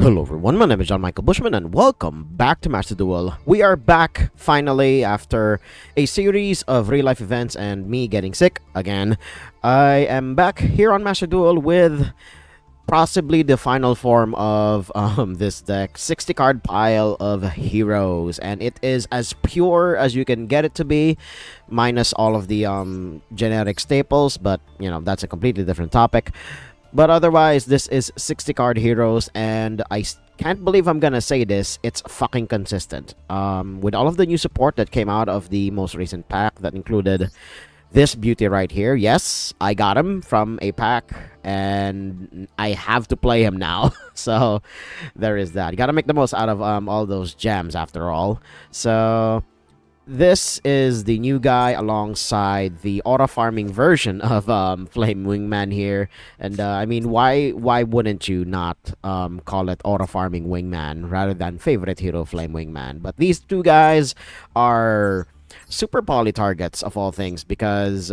Hello everyone, my name is John Michael Bushman and welcome back to Master Duel. We are back finally after a series of real life events and me getting sick again. I am back here on Master Duel with possibly the final form of this deck, 60 card pile of heroes, and it is as pure as you can get it to be, minus all of the generic staples, but you know, that's a completely different topic. But otherwise, this is 60 card heroes, and I can't believe I'm gonna say this, it's fucking consistent. With all of the new support that came out of the most recent pack that included this beauty right here. Yes, I got him from a pack, and I have to play him now. So there is that. You gotta make the most out of all those gems after all. So this is the new guy alongside the auto farming version of Flame Wingman here, and I mean, why wouldn't you not call it auto farming Wingman rather than favorite hero Flame Wingman? But these two guys are super poly targets of all things, because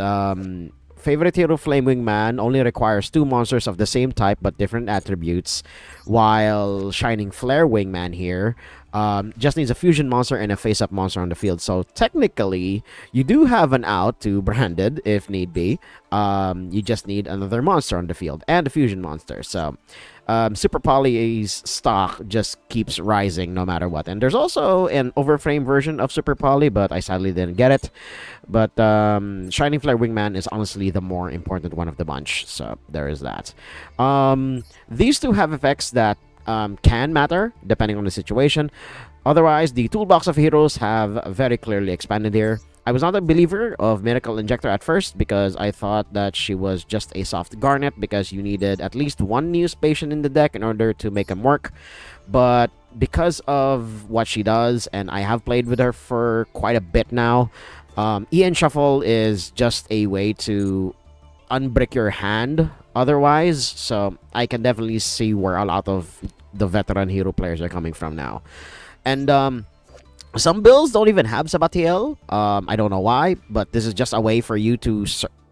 favorite hero Flame Wingman only requires 2 monsters of the same type but different attributes, while Shining Flare Wingman here just needs a fusion monster and a face-up monster on the field. So technically, you do have an out to Branded if need be. You just need another monster on the field and a fusion monster. So Super Poly's stock just keeps rising no matter what. And there's also an overframe version of Super Poly, but I sadly didn't get it. But Shining Flare Wingman is honestly the more important one of the bunch. So there is that. These two have effects that can matter depending on the situation. Otherwise, the toolbox of heroes have very clearly expanded here. I was not a believer of Miracle Injector at first, because I thought that she was just a soft garnet, because you needed at least one News Patient in the deck in order to make them work. But because of what she does, and I have played with her for quite a bit now, EN Shuffle is just a way to unbrick your hand otherwise. So I can definitely see where a lot of the veteran hero players are coming from now. And some builds don't even have Sabatiel. I don't know why, but this is just a way for you to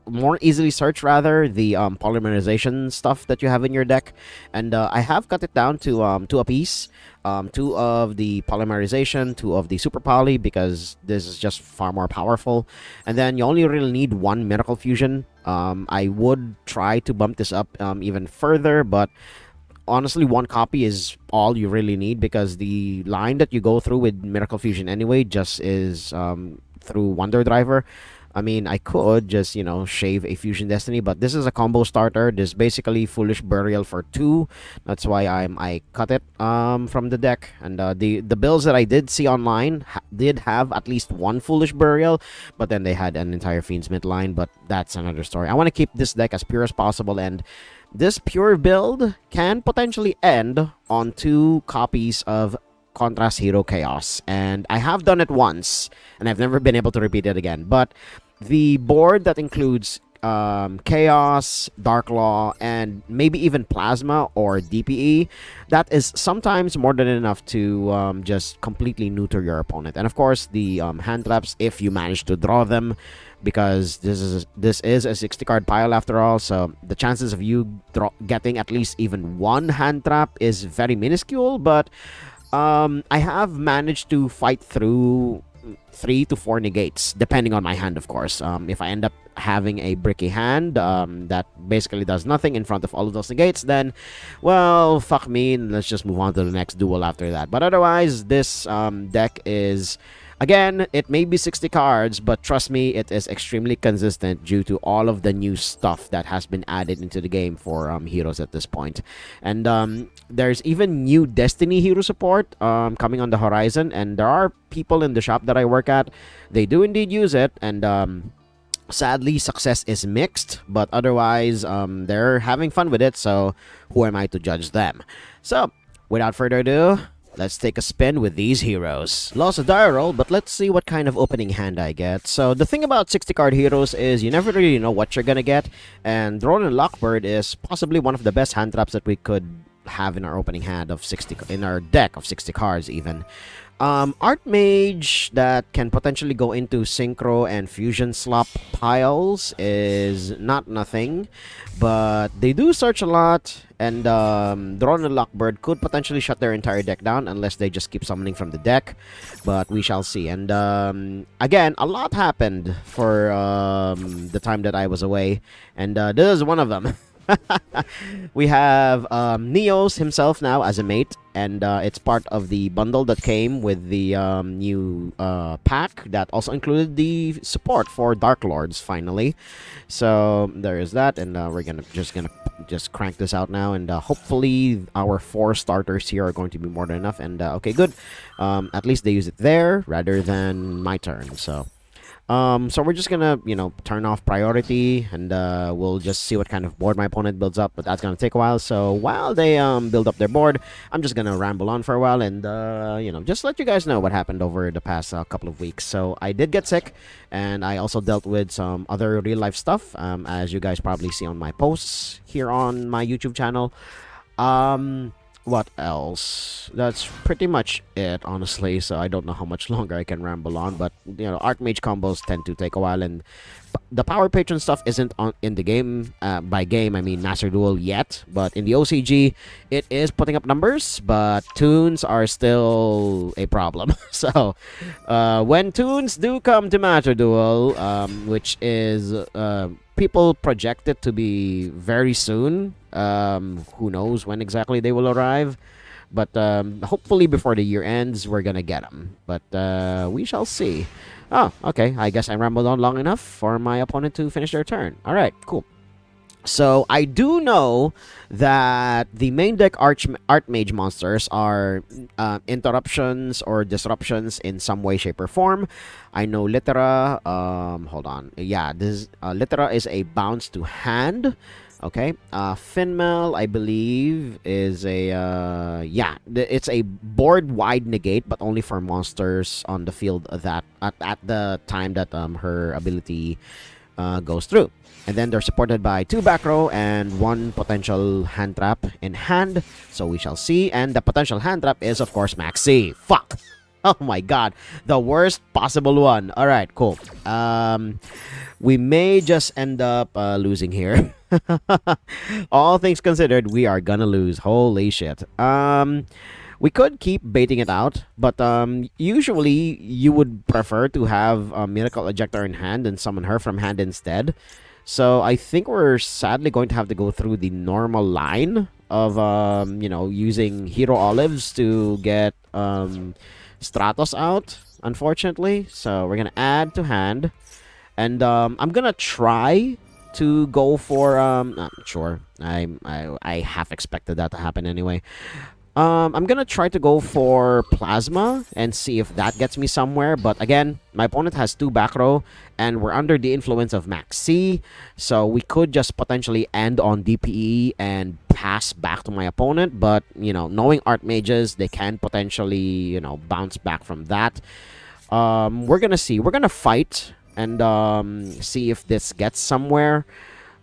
more easily search rather the polymerization stuff that you have in your deck. And I have cut it down to 2 apiece. 2 of the polymerization, 2 of the super poly, because this is just far more powerful. And then you only really need 1 miracle fusion. I would try to bump this up even further, but honestly, 1 copy is all you really need, because the line that you go through with Miracle Fusion anyway just is through Wonder Driver. I mean, I could just, you know, shave a Fusion Destiny, but this is a combo starter. This is basically Foolish Burial for 2. That's why I cut it from the deck. And the builds that I did see online did have at least 1 Foolish Burial, but then they had an entire Fiendsmith line, but that's another story. I want to keep this deck as pure as possible, and this pure build can potentially end on 2 copies of Contrast Hero Chaos. And I have done it once, and I've never been able to repeat it again. But the board that includes Chaos, Dark Law, and maybe even Plasma or DPE, that is sometimes more than enough to just completely neuter your opponent. And of course, the hand traps, if you manage to draw them, because this is a 60 card pile after all, so the chances of you getting at least even 1 hand trap is very minuscule. But I have managed to fight through 3 to 4 negates, depending on my hand, of course. If I end up having a bricky hand that basically does nothing in front of all of those negates, then, well, fuck me, and let's just move on to the next duel after that. But otherwise, this deck is, again, it may be 60 cards, but trust me, it is extremely consistent due to all of the new stuff that has been added into the game for heroes at this point. And there's even new Destiny hero support coming on the horizon, and there are people in the shop that I work at, they do indeed use it, and sadly, success is mixed, but otherwise, they're having fun with it, so who am I to judge them? So, without further ado, let's take a spin with these heroes. Lost a die roll, but let's see what kind of opening hand I get. So the thing about 60 card heroes is you never really know what you're gonna get, and Roland Lockbird is possibly one of the best hand traps that we could have in our opening hand of 60, in our deck of 60 cards even. Archmage that can potentially go into synchro and fusion slop piles is not nothing, but they do search a lot, and Drone and Lockbird could potentially shut their entire deck down unless they just keep summoning from the deck, but we shall see. And again, a lot happened for the time that I was away, and this is one of them. We have Neos himself now as a mate, and it's part of the bundle that came with the new pack that also included the support for Dark Lords finally. So there is that, and we're gonna just crank this out now, and hopefully our 4 starters here are going to be more than enough. And okay, good. At least they use it there rather than my turn. So we're just gonna, turn off priority, and we'll just see what kind of board my opponent builds up, but that's gonna take a while. So while they build up their board, I'm just gonna ramble on for a while, and just let you guys know what happened over the past couple of weeks. So I did get sick, and I also dealt with some other real life stuff, as you guys probably see on my posts here on my YouTube channel. What else? That's pretty much it, honestly. So I don't know how much longer I can ramble on, but Archmage combos tend to take a while, and the Power Patron stuff isn't in the game. By game, I mean Master Duel yet, but in the OCG, it is putting up numbers, but tunes are still a problem. So when tunes do come to Master Duel, which is people project it to be very soon. Who knows when exactly they will arrive, but hopefully before the year ends, we're gonna get them. But we shall see. Oh, okay. I guess I rambled on long enough for my opponent to finish their turn. All right, cool. So I do know that the main deck Archmage monsters are interruptions or disruptions in some way, shape, or form. I know Littera. Hold on. Yeah, this Littera is a bounce to hand. Okay. Finmel, I believe, is a it's a board-wide negate, but only for monsters on the field that at the time that her ability goes through. And then they're supported by 2 back row and 1 potential hand trap in hand. So we shall see. And the potential hand trap is, of course, Maxi. Fuck. Oh my god. The worst possible one. Alright, cool. We may just end up losing here. All things considered, we are gonna lose. Holy shit. We could keep baiting it out, but usually you would prefer to have a Miracle Ejector in hand and summon her from hand instead. So I think we're sadly going to have to go through the normal line of using Hero Olives to get Stratos out, unfortunately. So we're gonna add to hand, and I'm gonna try to go for sure. I half expected that to happen anyway. I'm gonna try to go for Plasma and see if that gets me somewhere. But again, my opponent has 2 back row, and we're under the influence of Max C, so we could just potentially end on DPE and pass back to my opponent. But knowing Archmages, they can potentially bounce back from that. We're gonna see. We're gonna fight and see if this gets somewhere.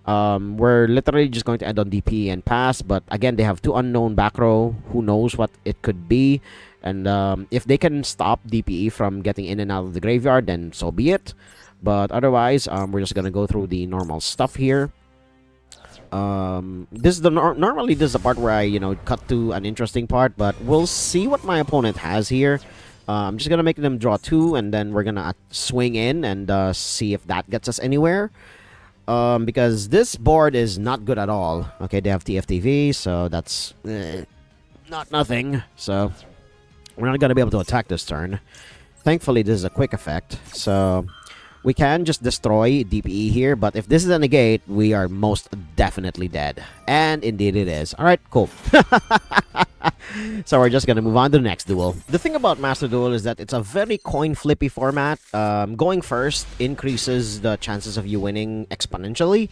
We're literally just going to end on DP and pass, but again, they have 2 unknown back row. Who knows what it could be? And if they can stop DPE from getting in and out of the graveyard, then so be it. But otherwise, we're just gonna go through the normal stuff here. This is normally this is the part where I cut to an interesting part, but we'll see what my opponent has here. I'm just gonna make them draw 2, and then we're gonna swing in and see if that gets us anywhere. Because this board is not good at all. Okay, they have TFTV, so that's not nothing. So we're not going to be able to attack this turn. Thankfully, this is a quick effect. So we can just destroy DPE here, but if this is a negate, we are most definitely dead. And indeed it is. Alright, cool. So we're just gonna move on to the next duel. The thing about Master Duel is that it's a very coin flippy format. Going first increases the chances of you winning exponentially,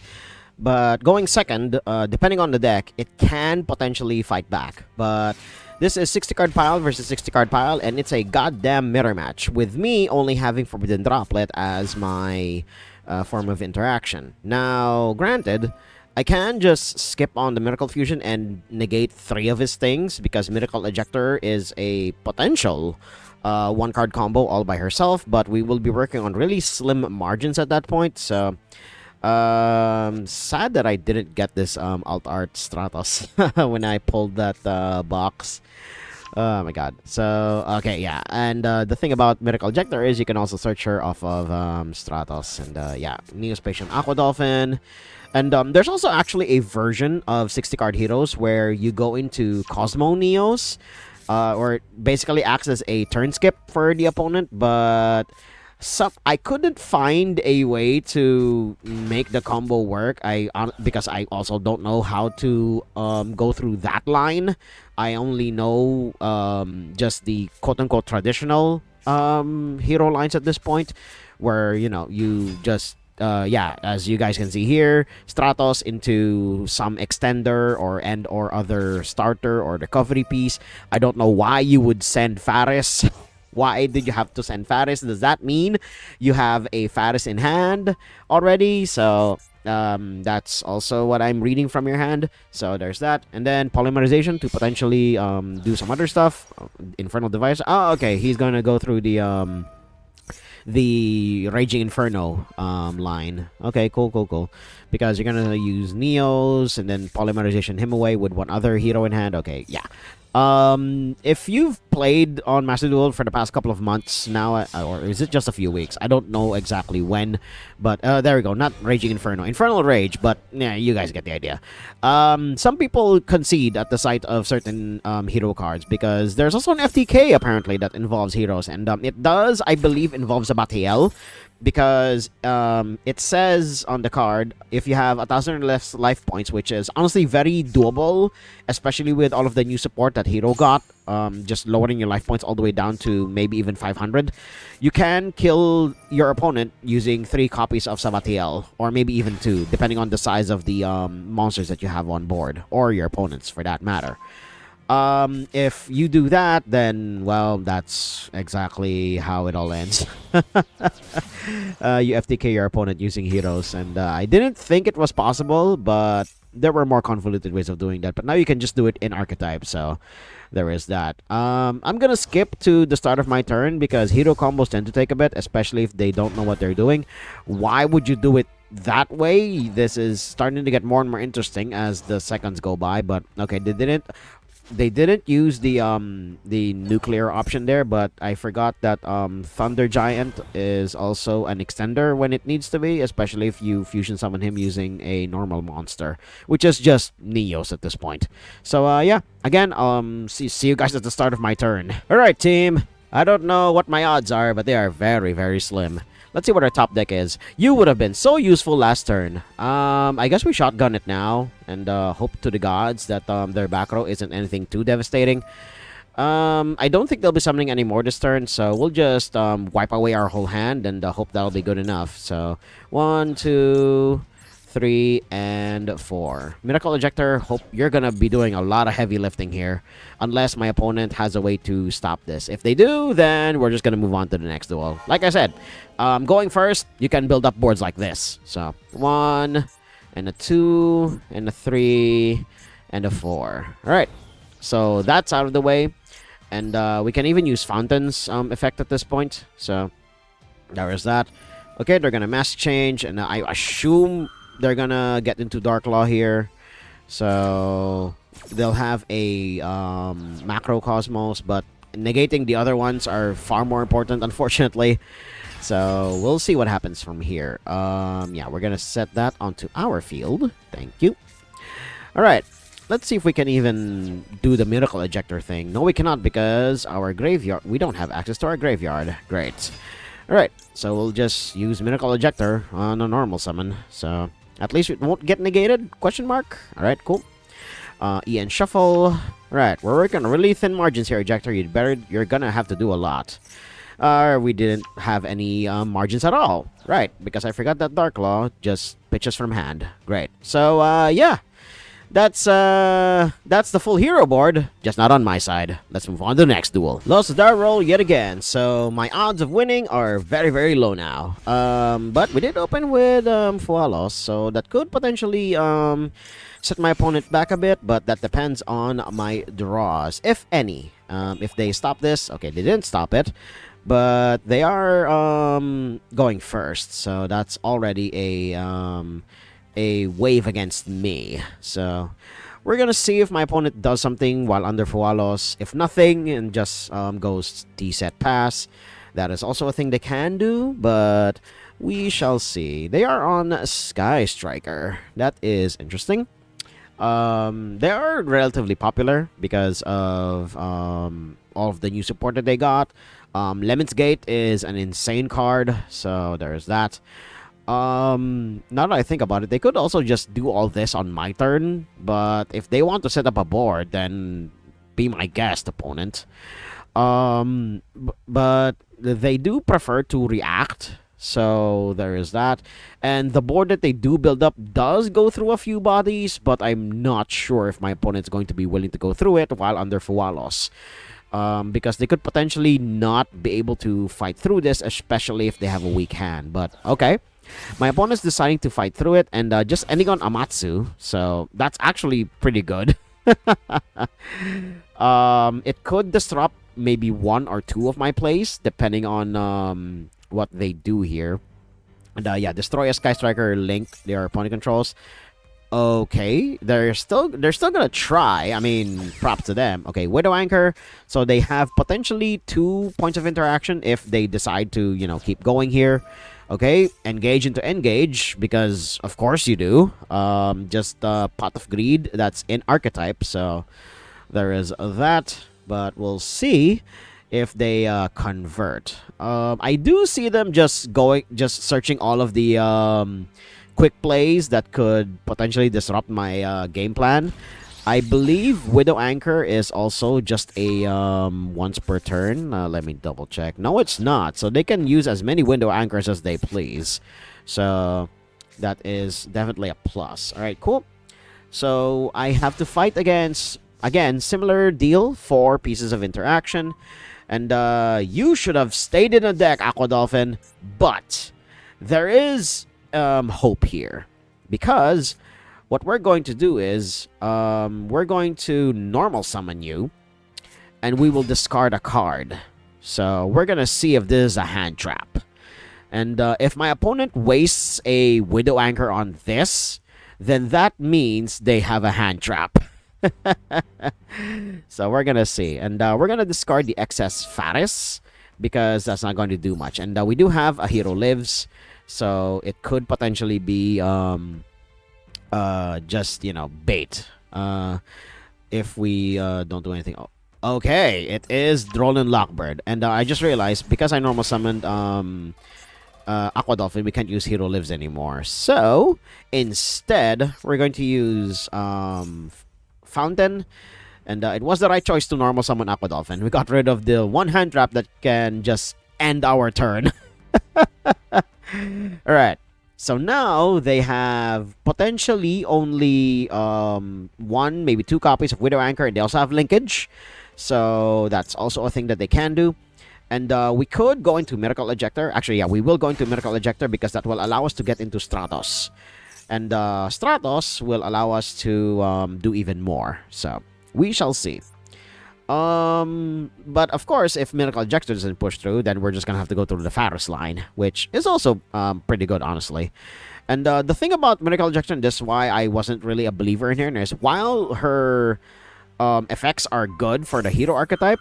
but going second, depending on the deck, it can potentially fight back. But this is 60 card pile versus 60 card pile, and it's a goddamn mirror match, with me only having Forbidden Droplet as my form of interaction. Now, granted, I can just skip on the Miracle Fusion and negate 3 of his things because Miracle Ejector is a potential 1-card combo all by herself, but we will be working on really slim margins at that point, so sad that I didn't get this alt art Stratos when I pulled that box. Oh my god. So, okay, yeah. And the thing about Miracle Ejector is you can also search her off of Stratos. And yeah, Neospatial Aqua Dolphin. And there's also actually a version of 60-card heroes where you go into Cosmo Neos, or it basically acts as a turn skip for the opponent, but I couldn't find a way to make the combo work. Because I also don't know how to go through that line. I only know just the quote-unquote traditional hero lines at this point, where you just yeah, as you guys can see here, Stratos into some extender or other starter or recovery piece. I don't know why you would send Faris. Why did you have to send Faris? Does that mean you have a Faris in hand already? So that's also what I'm reading from your hand. So there's that. And then polymerization to potentially do some other stuff. Infernal Device. Oh, okay. He's going to go through the Raging Inferno line. Okay, cool. Because you're going to use Neos and then polymerization him away with one other hero in hand. Okay, yeah. If you've played on Master Duel for the past couple of months now, or is it just a few weeks? I don't know exactly when, but there we go. Not Raging Inferno, Infernal Rage, but yeah, you guys get the idea. Some people concede at the sight of certain hero cards because there's also an FTK apparently that involves heroes, and it does, I believe, involves a Batiel. Because it says on the card, if you have 1,000 or less life points, which is honestly very doable, especially with all of the new support that Hero got, just lowering your life points all the way down to maybe even 500, you can kill your opponent using 3 copies of Sabatiel, or maybe even 2, depending on the size of the monsters that you have on board, or your opponents for that matter. If you do that, then, well, that's exactly how it all ends. You FTK your opponent using heroes, and I didn't think it was possible, but there were more convoluted ways of doing that. But now you can just do it in archetype, so there is that. I'm gonna skip to the start of my turn because hero combos tend to take a bit, especially if they don't know what they're doing. Why would you do it that way? This is starting to get more and more interesting as the seconds go by, but okay, they didn't use the nuclear option there, but I forgot that Thunder Giant is also an extender when it needs to be, especially if you fusion summon him using a normal monster, which is just Neos at this point. So yeah, again, see you guys at the start of my turn. All right, team. I don't know what my odds are, but they are very, very slim. Let's see what our top deck is. You would have been so useful last turn. I guess we shotgun it now and hope to the gods that their back row isn't anything too devastating. I don't think they'll be summoning any more this turn, so we'll just wipe away our whole hand and hope that'll be good enough. So 1, 2, 3, and 4. Miracle Ejector, hope you're gonna be doing a lot of heavy lifting here, unless my opponent has a way to stop this. If they do, then we're just gonna move on to the next duel. Like I said, going first, you can build up boards like this. So 1, and a 2, and a 3, and a 4. Alright, so that's out of the way. And we can even use Fountain's effect at this point. So there is that. Okay, they're gonna mass change, and I assume they're gonna get into Dark Law here. So they'll have a Macro Cosmos, but negating the other ones are far more important, unfortunately. So we'll see what happens from here. Yeah, we're gonna set that onto our field. Thank you. Alright, let's see if we can even do the Miracle Ejector thing. No, we cannot, because our graveyard, we don't have access to our graveyard. Great. Alright, so we'll just use Miracle Ejector on a normal summon. So at least it won't get negated? Question mark. Alright, cool. EN Shuffle. Right, we're working on really thin margins here, Ejector. You're gonna have to do a lot. We didn't have any margins at all. Right, because I forgot that Dark Law just pitches from hand. Great. So, yeah. That's the full hero board, just not on my side. Let's move on to the next duel. Lost the roll yet again, so my odds of winning are very, very low now. But we did open with Fualos, so that could potentially set my opponent back a bit, but that depends on my draws, if any. If they stop this, okay, they didn't stop it, but they are going first, so that's already a wave against me. So we're gonna see if my opponent does something while under Fualos. If nothing, and just goes T-set pass, that is also a thing they can do, but we shall see. They are on Sky Striker. That is interesting. They are relatively popular because of all of the new support that they got. Lemon's Gate is an insane card, so there's that. Now that I think about it, they could also just do all this on my turn, but if they want to set up a board, then be my guest, opponent. But they do prefer to react, so there is that. And the board that they do build up does go through a few bodies, but I'm not sure if my opponent's going to be willing to go through it while under Fualos. Because they could potentially not be able to fight through this, especially if they have a weak hand. But okay, my opponent's deciding to fight through it and just ending on Amatsu, so that's actually pretty good. It could disrupt maybe one or two of my plays depending on what they do here. And yeah, destroy a Sky Striker link their opponent controls. Okay, they're still gonna try. I mean, props to them. Okay, Widow Anchor. So they have potentially 2 points of interaction if they decide to, you know, keep going here. Okay, engage into engage, because of course you do. Just Pot of Greed, that's in archetype, so there is that. But we'll see if they convert. I do see them just searching all of the quick plays that could potentially disrupt my game plan. I believe Widow Anchor is also just a once per turn. Let me double check. No, it's not. So they can use as many Widow Anchors as they please. So that is definitely a plus. All right, cool. So I have to fight against, again, similar deal, 4 pieces of interaction. And you should have stayed in the deck, Aqua Dolphin. But there is hope here, because what we're going to do is we're going to normal summon you, and we will discard a card. So we're gonna see if this is a hand trap, and if my opponent wastes a Widow Anchor on this, then that means they have a hand trap. So we're gonna see, and we're gonna discard the excess Faris, because that's not going to do much. And we do have a Hero Lives, so it could potentially be just, you know, bait if we don't do anything. Oh, okay, it is Drollin Lockbird, and I just realized, because I normal summoned Aqua Dolphin, we can't use Hero Lives anymore. So instead, we're going to use Fountain, and it was the right choice to normal summon Aqua Dolphin. We got rid of the one hand trap that can just end our turn. Alright, so now they have potentially only 1, maybe 2 copies of Widow Anchor, and they also have linkage. So that's also a thing that they can do. And we could go into Miracle Ejector. Actually, yeah, we will go into Miracle Ejector, because that will allow us to get into Stratos. And Stratos will allow us to do even more. So we shall see. But of course, if Miracle Ejector doesn't push through, then we're just gonna have to go through the Faris line, which is also pretty good, honestly. And the thing about Miracle Ejector, and this is why I wasn't really a believer in her, is while her effects are good for the hero archetype,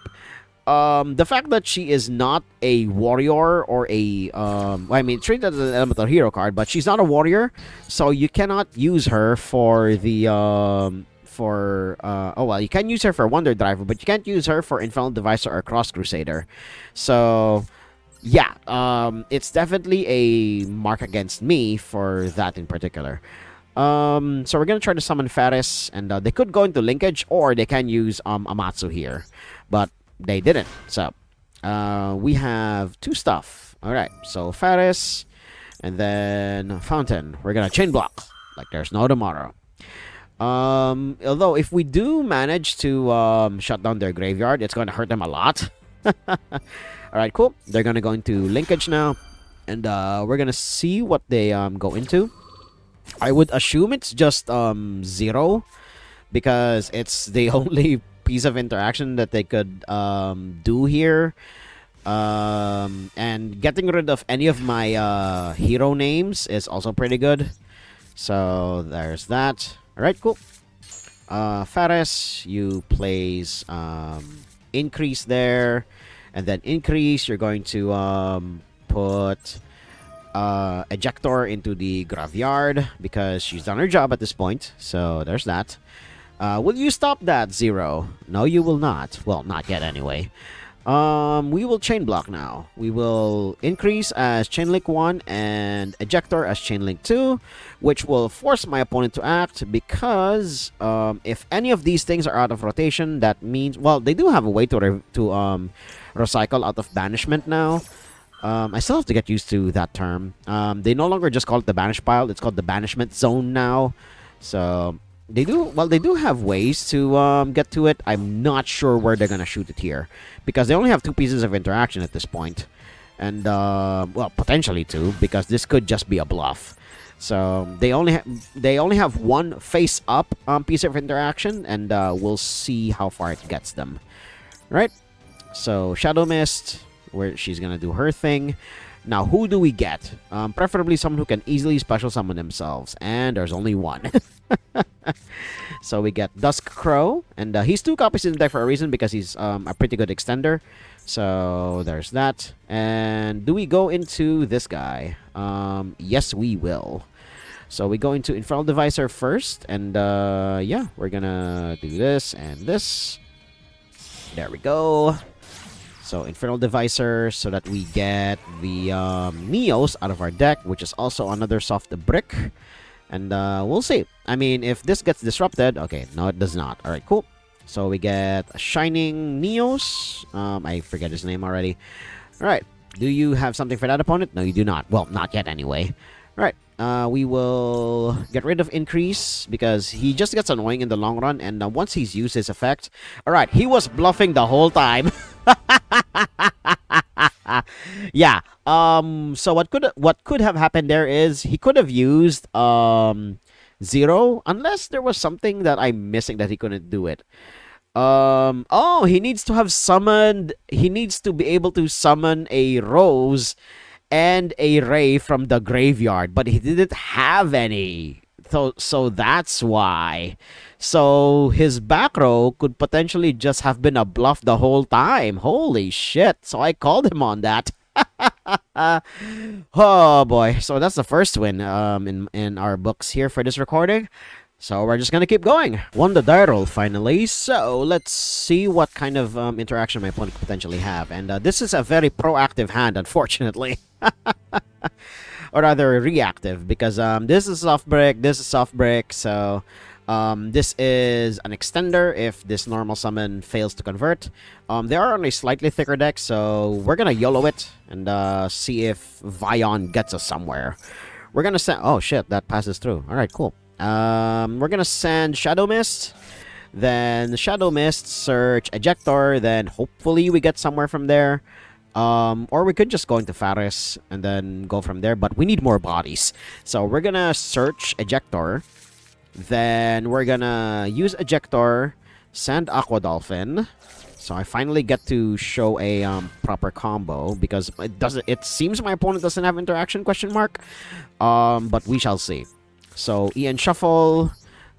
the fact that she is not a warrior or a I mean, treated as an elemental hero card, but she's not a warrior, so you cannot use her for the oh well, you can use her for Wonder Driver, but you can't use her for Infernal Devicer or Cross Crusader. So yeah, it's definitely a mark against me for that in particular. So we're gonna try to summon Faris, and they could go into linkage, or they can use Amatsu here, but they didn't. So we have 2 stuff. All right, so Faris, and then Fountain. We're gonna chain block like there's no tomorrow. Although if we do manage to shut down their graveyard, it's going to hurt them a lot. All right, cool. They're gonna go into linkage now, and we're gonna see what they go into. I would assume it's just 0, because it's the only piece of interaction that they could do here. And getting rid of any of my hero names is also pretty good. So there's that. All right, cool. Faris, you place increase there, and then increase. You're going to put ejector into the graveyard because she's done her job at this point. So there's that. Will you stop that, 0? No, you will not. Well, not yet anyway. We will chain block now. We will increase as chain link 1 and ejector as chain link 2, which will force my opponent to act because if any of these things are out of rotation, that means, well, they do have a way to recycle out of banishment now. I still have to get used to that term. They no longer just call it the banish pile; it's called the banishment zone now. So they do have ways to get to it. I'm not sure where they're gonna shoot it here because they only have 2 pieces of interaction at this point, and well, potentially 2 because this could just be a bluff. So they only have 1 face up piece of interaction, and we'll see how far it gets them. Right? So Shadow Mist, where she's gonna do her thing. Now, who do we get? Preferably someone who can easily special summon themselves, and there's only 1. So we get Dusk Crow, and he's 2 copies in the deck for a reason because he's a pretty good extender. So there's that. And do we go into this guy? Yes, we will. So we go into Infernal Divisor first, and yeah, we're gonna do this and this. There we go. So Infernal Divisor, so that we get the Neos out of our deck, which is also another soft brick. And we'll see. I mean, if this gets disrupted... Okay, no, it does not. Alright, cool. So we get Shining Neos. I forget his name already. Alright, do you have something for that opponent? No, you do not. Well, not yet anyway. Alright, we will get rid of Increase because he just gets annoying in the long run. And once he's used his effect... Alright, he was bluffing the whole time. Yeah. So what could have happened there is he could have used 0, unless there was something that I'm missing that he couldn't do it. Oh, he needs to have summoned. He needs to be able to summon a Rose and a Ray from the graveyard, but he didn't have any. So that's why. So his back row could potentially just have been a bluff the whole time. Holy shit. So I called him on that. Oh boy. So that's the first win in our books here for this recording. So we're just gonna keep going. Won the die roll finally. So let's see what kind of interaction my opponent could potentially have. And this is a very proactive hand, unfortunately. Or rather reactive, because this is soft brick, this is soft brick, so this is an extender if this normal summon fails to convert. They are on a slightly thicker deck, so we're gonna YOLO it and see if Vion gets us somewhere. We're gonna send... Oh shit, that passes through. Alright, cool. We're gonna send Shadow Mist, then Shadow Mist, search Ejector, then hopefully we get somewhere from there. Or we could just go into Faris and then go from there, but we need more bodies. So we're gonna search Ejector, then we're gonna use Ejector, send Aqua Dolphin. So I finally get to show a proper combo because it seems my opponent doesn't have interaction, question mark. But we shall see. So Ian Shuffle,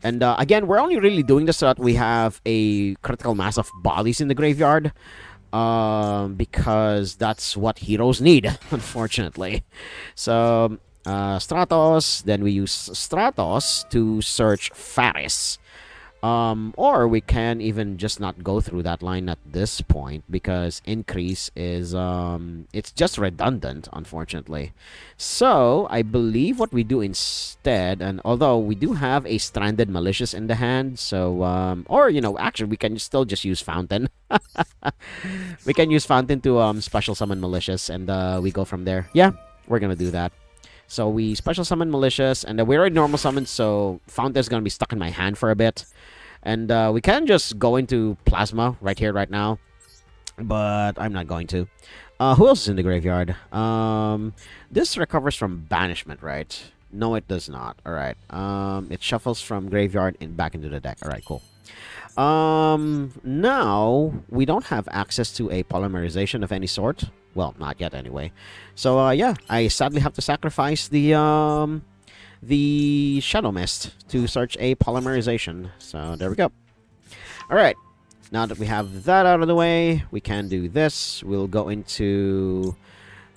and again, we're only really doing this so that we have a critical mass of bodies in the graveyard. Because that's what heroes need, unfortunately. So Stratos, then we use Stratos to search Faris. Or we can even just not go through that line at this point because increase is it's just redundant, unfortunately. So I believe what we do instead, and although we do have a stranded malicious in the hand, so or you know, actually we can still just use Fountain. We can use Fountain to special summon malicious, and we go from there. Yeah, we're gonna do that. So we special summon malicious, and we already normal summoned, so Fountain is gonna be stuck in my hand for a bit. And we can just go into Plasma right here, right now, but I'm not going to. Who else is in the graveyard? This recovers from banishment, right? No, it does not. All right. It shuffles from graveyard back into the deck. All right, cool. Now we don't have access to a polymerization of any sort. Well, not yet anyway. So yeah, I sadly have to sacrifice the Shadow Mist to search a polymerization. So there we go. All right. Now that we have that out of the way, we can do this. We'll go into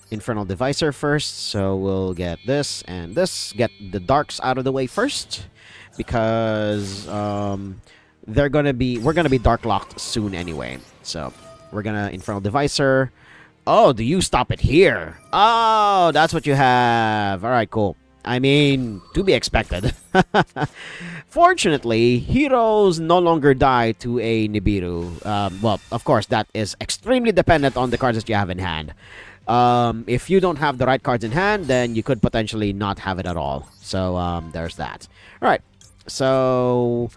Infernal Divisor first. So we'll get this and this. Get the darks out of the way first, because we're gonna be dark locked soon anyway. So we're gonna Infernal Divisor. Oh, do you stop it here? Oh, that's what you have. All right, cool. I mean, to be expected. Fortunately, heroes no longer die to a Nibiru. Well, of course, that is extremely dependent on the cards that you have in hand. If you don't have the right cards in hand, then you could potentially not have it at all. So, there's that. All right. So,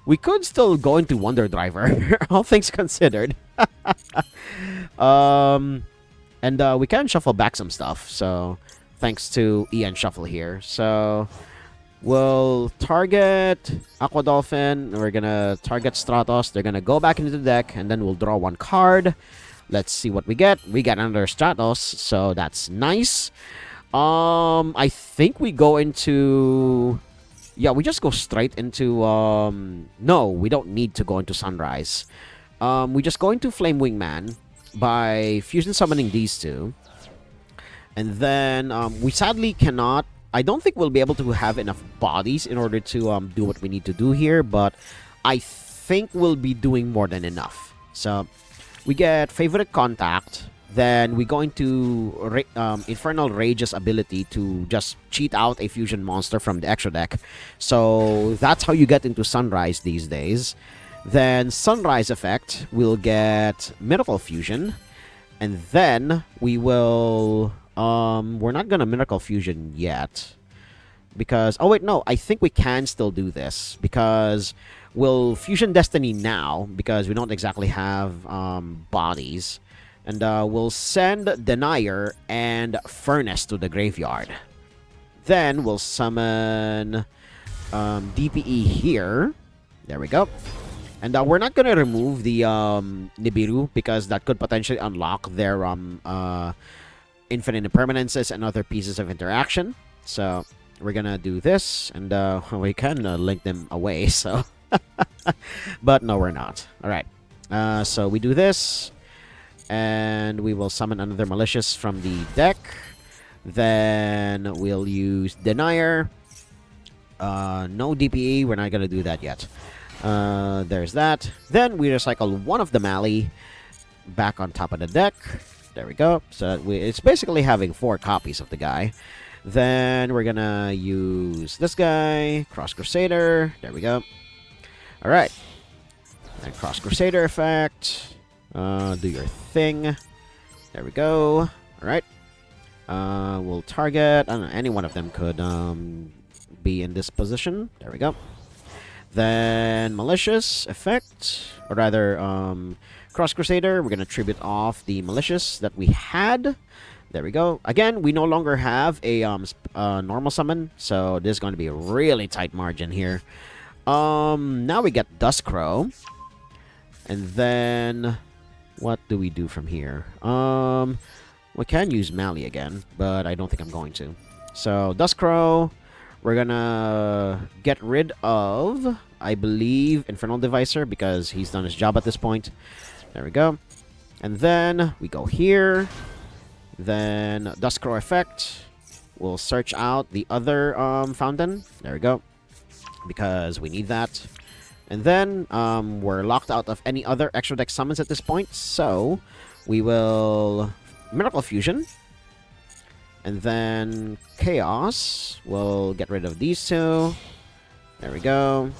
we could still go into Wonder Driver, all things considered. And we can shuffle back some stuff. So, thanks to Ian Shuffle here. So, we'll target Aqua Dolphin. We're gonna target Stratos. They're gonna go back into the deck, and then we'll draw one card. Let's see what we get. We get another Stratos, so that's nice. I think we go into... Yeah, we just go straight into... No, we don't need to go into Sunrise. We just go into Flame Wingman by fusion summoning these two. And then we sadly cannot... I don't think we'll be able to have enough bodies in order to do what we need to do here, but I think we'll be doing more than enough. So we get Favorite Contact, then we go into Infernal Rage's ability to just cheat out a fusion monster from the extra deck. So that's how you get into Sunrise these days. Then Sunrise effect, we'll get Miracle Fusion, and then we will... we're not gonna Miracle Fusion yet, because... Oh, wait, no. I think we can still do this, because we'll Fusion Destiny now, because we don't exactly have bodies. And we'll send Denier and Furnace to the graveyard. Then we'll summon DPE here. There we go. And we're not gonna remove the Nibiru, because that could potentially unlock their infinite impermanences and other pieces of interaction. So we're gonna do this, and we can link them away. So, but no, we're not. All right. So we do this, and we will summon another Malicious from the deck. Then we'll use Denier. No DPE. We're not gonna do that yet. There's that. Then we recycle one of the Mali back on top of the deck. There we go. So it's basically having 4 copies of the guy. Then we're gonna use this guy, Cross Crusader. There we go. All right. And Cross Crusader effect. Do your thing. There we go. All right. We'll target. I don't know. Any one of them could be in this position. There we go. Then Malicious effect, or rather, Cross Crusader. We're gonna tribute off the Malicious that we had. There we go. Again, we no longer have a normal summon, so this is going to be a really tight margin here. Now we get Duskcrow, and then what do we do from here? We can use Mali again, but I don't think I'm going to. So Duskcrow. We're gonna get rid of, I believe, Infernal Divisor, because he's done his job at this point. There we go. And then we go here. Then Duskcrow effect. We'll search out the other fountain. There we go. Because we need that. And then we're locked out of any other extra deck summons at this point. So we will Miracle Fusion. And then Chaos. We'll get rid of these two. There we go.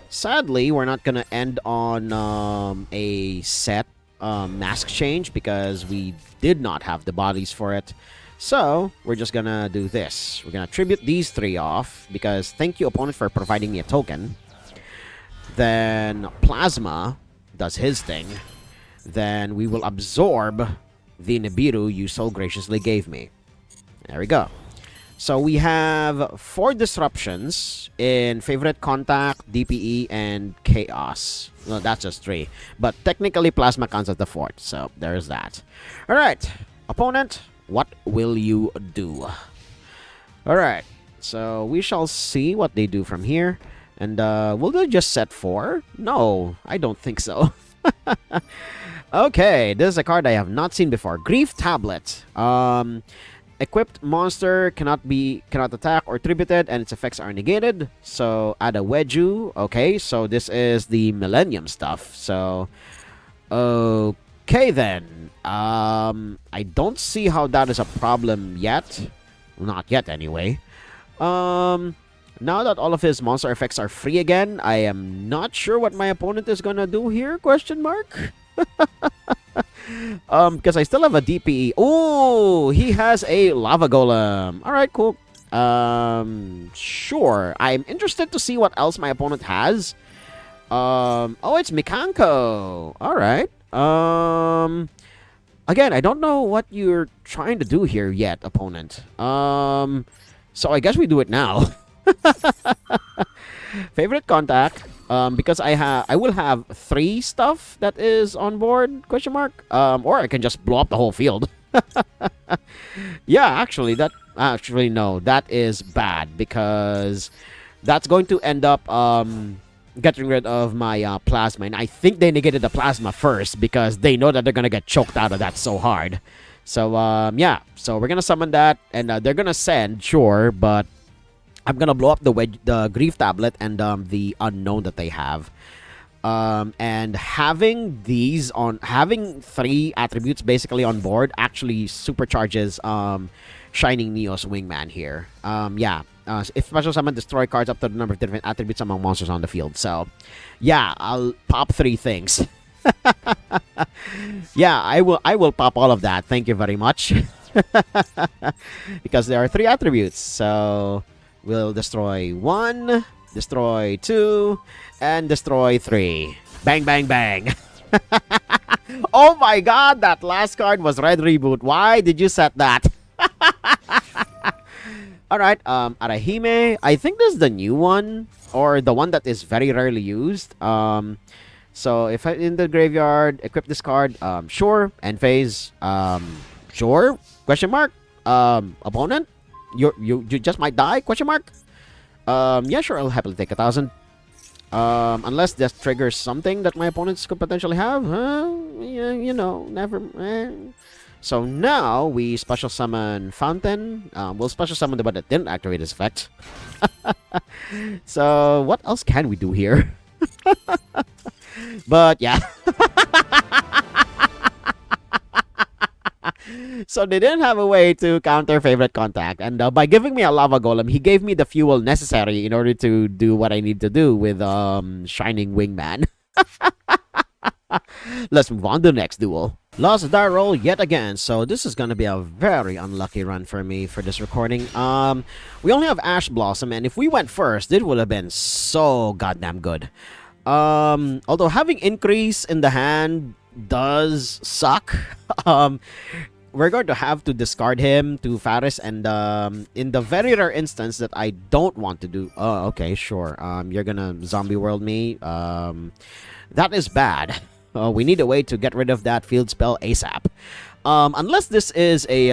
Sadly, we're not going to end on a set mask change, because we did not have the bodies for it. So, we're just gonna do this. We're gonna tribute these 3 off, because thank you, opponent, for providing me a token. Then, Plasma does his thing. Then, we will absorb the Nibiru you so graciously gave me. There we go. So, we have 4 disruptions in Favorite Contact, DPE, and Chaos. No, that's just 3. But technically, Plasma counts as the 4th. So, there's that. Alright, opponent, what will you do? Alright, so we shall see what they do from here. And will they just set 4? No, I don't think so. Okay, this is a card I have not seen before. Grief Tablet. Equipped monster cannot attack or tributed, and its effects are negated. So add a Wedju. Okay, so this is the Millennium stuff. So okay then. I don't see how that is a problem yet. Not yet, anyway. Now that all of his monster effects are free again, I am not sure what my opponent is gonna do here? Question mark. Because I still have a DPE. Oh, he has a Lava Golem. All right, cool. Sure. I'm interested to see what else my opponent has. Oh, it's Mikanko. All right. Again, I don't know what you're trying to do here yet, opponent. So I guess we do it now. Favorite Contact. Because I will have 3 stuff that is on board, question mark. Or I can just blow up the whole field. Yeah, actually, no, that is bad, because that's going to end up getting rid of my Plasma. And I think they negated the Plasma first, because they know that they're gonna get choked out of that so hard. So yeah, so we're gonna summon that, and they're gonna send, sure, but I'm gonna blow up the Grief Tablet and the Unknown that they have. And having 3 attributes basically on board actually supercharges Shining Neo's Wingman here. Yeah. If special summon, destroy cards up to the number of different attributes among monsters on the field. So, yeah, I'll pop 3 things. Yeah, I will pop all of that. Thank you very much. Because there are 3 attributes. So, we'll destroy 1, destroy 2, and destroy 3. Bang, bang, bang. Oh my god, that last card was Red Reboot. Why did you set that? Alright, Arahime. I think this is the new one, or the one that is very rarely used. So if in the graveyard, equip this card, sure. End phase, sure. Question mark. Opponent, you just might die? Question mark. Yeah, sure. I'll happily take 1,000. Unless this triggers something that my opponents could potentially have. Yeah, you know, never. So now we special summon Fountain. We'll special summon the one that didn't activate his effect. So what else can we do here? But yeah. So they didn't have a way to counter Favorite Contact, and by giving me a Lava Golem, he gave me the fuel necessary in order to do what I need to do with Shining Wingman. Let's move on to the next duel. Lost die roll yet again, so this is gonna be a very unlucky run for me for this recording. We only have Ash Blossom, and if we went first, it would have been so goddamn good. Although having increase in the hand does suck. We're going to have to discard him to Faris, and in the very rare instance that I don't want to do... Oh, okay, sure. You're gonna zombie world me. That is bad. We need a way to get rid of that field spell ASAP. Unless this is a...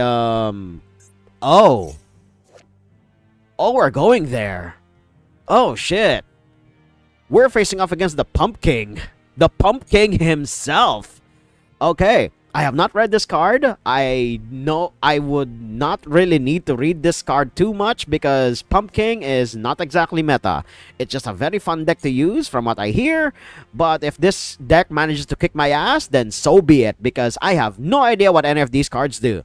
Oh, we're going there. Oh, shit. We're facing off against the Pump King. The Pump King himself. Okay. I have not read this card. I know I would not really need to read this card too much, because Pump King is not exactly meta. It's just a very fun deck to use from what I hear. But if this deck manages to kick my ass, then so be it, because I have no idea what any of these cards do.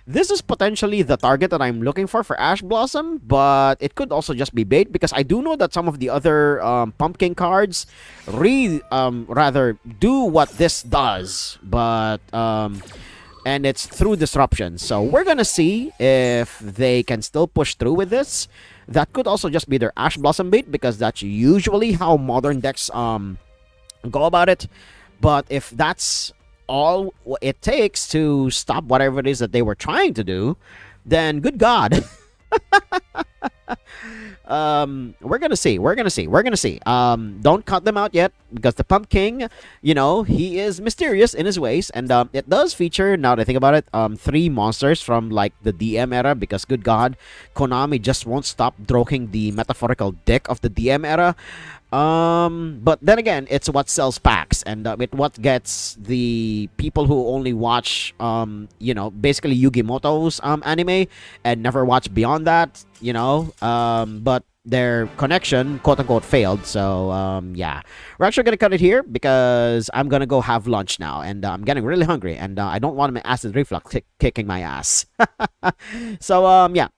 This is potentially the target that I'm looking for Ash Blossom, but it could also just be bait, because I do know that some of the other Pumpkin cards rather do what this does. But and it's through disruption. So we're gonna see if they can still push through with this. That could also just be their Ash Blossom bait, because that's usually how modern decks go about it. But if that's all it takes to stop whatever it is that they were trying to do, then good God. We're gonna see. Don't cut them out yet, because the Pump King, he is mysterious in his ways, and it does feature, now that I think about it, 3 monsters from like the DM era, because good God, Konami just won't stop stroking the metaphorical dick of the DM era. But then again, it's what sells packs, and it what gets the people who only watch basically Yugi anime and never watch beyond that, but their connection quote unquote failed. So yeah, we're actually gonna cut it here, because I'm gonna go have lunch now, and I'm getting really hungry, and I don't want my acid reflux kicking my ass. So yeah.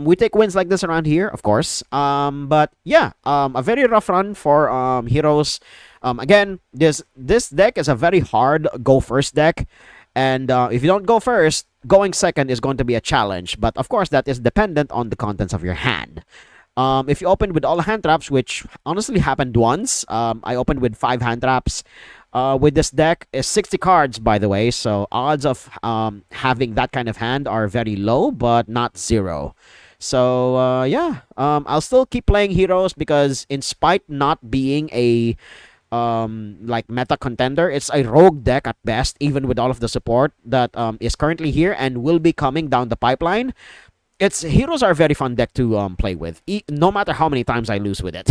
We take wins like this around here, of course. But yeah, a very rough run for heroes. Again, this deck is a very hard go first deck, and if you don't go first, going second is going to be a challenge. But of course, that is dependent on the contents of your hand. If you open with all hand traps, which honestly happened once, I opened with 5 hand traps. With this deck is 60 cards, by the way, so odds of having that kind of hand are very low, but not 0. So yeah, I'll still keep playing heroes, because in spite not being a like meta contender, it's a rogue deck at best, even with all of the support that is currently here and will be coming down the pipeline. Its heroes are a very fun deck to play with, no matter how many times I lose with it.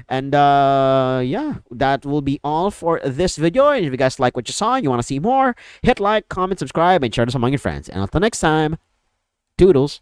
And yeah, that will be all for this video. And if you guys like what you saw, you want to see more, hit like, comment, subscribe, and share this among your friends. And until next time, toodles.